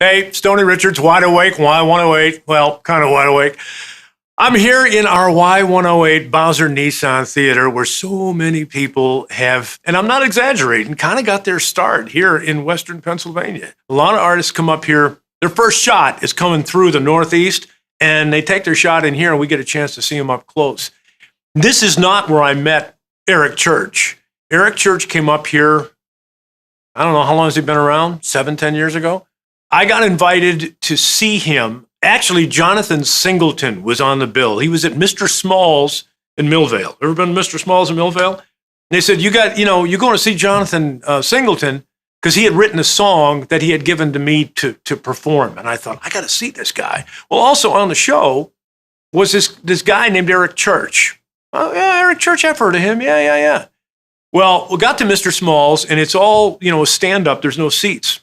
Hey, Stoney Richards, wide awake, Y108. Well, kind of wide awake. I'm here in our Y108 Bowser Nissan Theater where so many people have, and I'm not exaggerating, kind of got their start here in Western Pennsylvania. A lot of artists come up here. Their first shot is coming through the Northeast, and they take their shot in here, and we get a chance to see them up close. This is not where I met Eric Church. Eric Church came up here, I don't know, how long has he been around? 7-10 years ago? I got invited to see him. Actually, Jonathan Singleton was on the bill. He was at Mr. Small's in Millvale. Ever been to Mr. Small's in Millvale? And they said, you're going to see Jonathan Singleton because he had written a song that he had given to me to perform. And I thought, I got to see this guy. Well, also on the show was this guy named Eric Church. Oh, yeah, Eric Church, I've heard of him. Yeah. Well, we got to Mr. Small's, and it's all, a stand-up. There's no seats.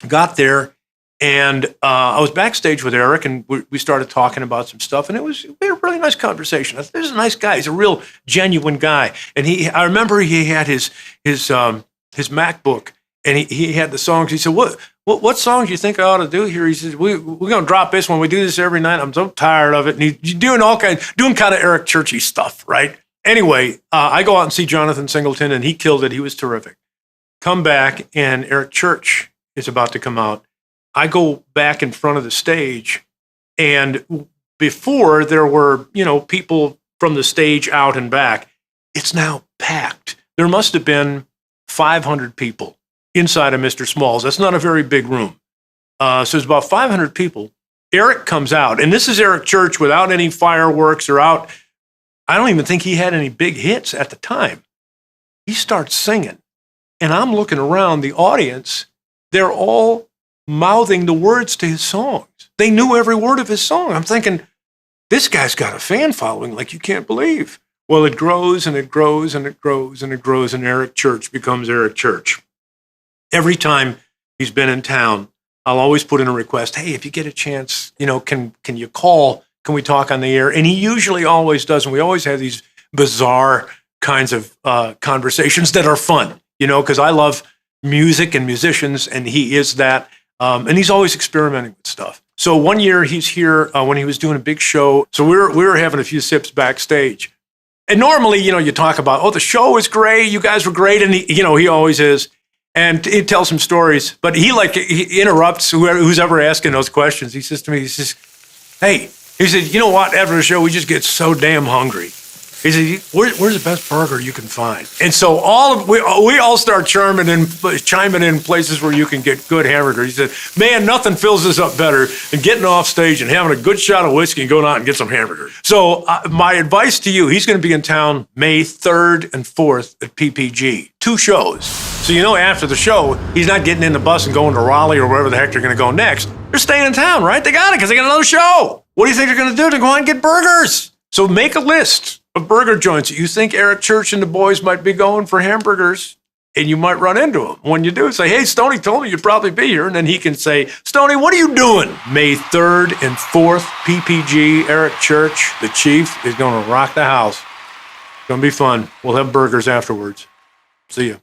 Got there, and I was backstage with Eric, and we started talking about some stuff, and we had a really nice conversation. This is a nice guy. He's a real genuine guy. And I remember he had his MacBook, and he had the songs. He said, what songs do you think I ought to do here? He said, we're going to drop this one. We do this every night. I'm so tired of it. And he's doing kind of Eric Churchy stuff, right? Anyway, I go out and see Jonathan Singleton, and he killed it. He was terrific. Come back, and Eric Church is about to come out. I go back in front of the stage, and before there were, people from the stage out and back. It's now packed. There must have been 500 people inside of Mr. Small's. That's not a very big room. So it's about 500 people. Eric comes out, and this is Eric Church without any fireworks or out. I don't even think he had any big hits at the time. He starts singing, and I'm looking around the audience. They're all mouthing the words to his songs. They knew every word of his song. I'm thinking, this guy's got a fan following like you can't believe. Well, it grows and it grows and it grows and it grows, and Eric Church becomes Eric Church. Every time he's been in town, I'll always put in a request, hey, if you get a chance, can you call? Can we talk on the air? And he usually always does, and we always have these bizarre kinds of conversations that are fun, because I love music and musicians, and he is that. And he's always experimenting with stuff. So one year he's here when he was doing a big show. So we were having a few sips backstage. And normally, you talk about, the show was great. You guys were great. And he always is. And he tells some stories, but he interrupts who's ever asking those questions. He says to me, hey, he said, you know what? After the show, we just get so damn hungry. He said, where's the best burger you can find? And so we all start chiming in places where you can get good hamburgers. He said, man, nothing fills this up better than getting off stage and having a good shot of whiskey and going out and get some hamburgers. So my advice to you, he's going to be in town May 3rd and 4th at PPG, 2 shows. So after the show, he's not getting in the bus and going to Raleigh or wherever the heck they're going to go next. They're staying in town, right? They got it because they got another show. What do you think they're going to do? They're going to get burgers. So make a list of burger joints that you think Eric Church and the boys might be going for hamburgers, and you might run into him. When you do, say, hey, Stoney told me you'd probably be here, and then he can say, Stoney, what are you doing? May 3rd and 4th, PPG, Eric Church, the Chief, is going to rock the house. It's going to be fun. We'll have burgers afterwards. See you.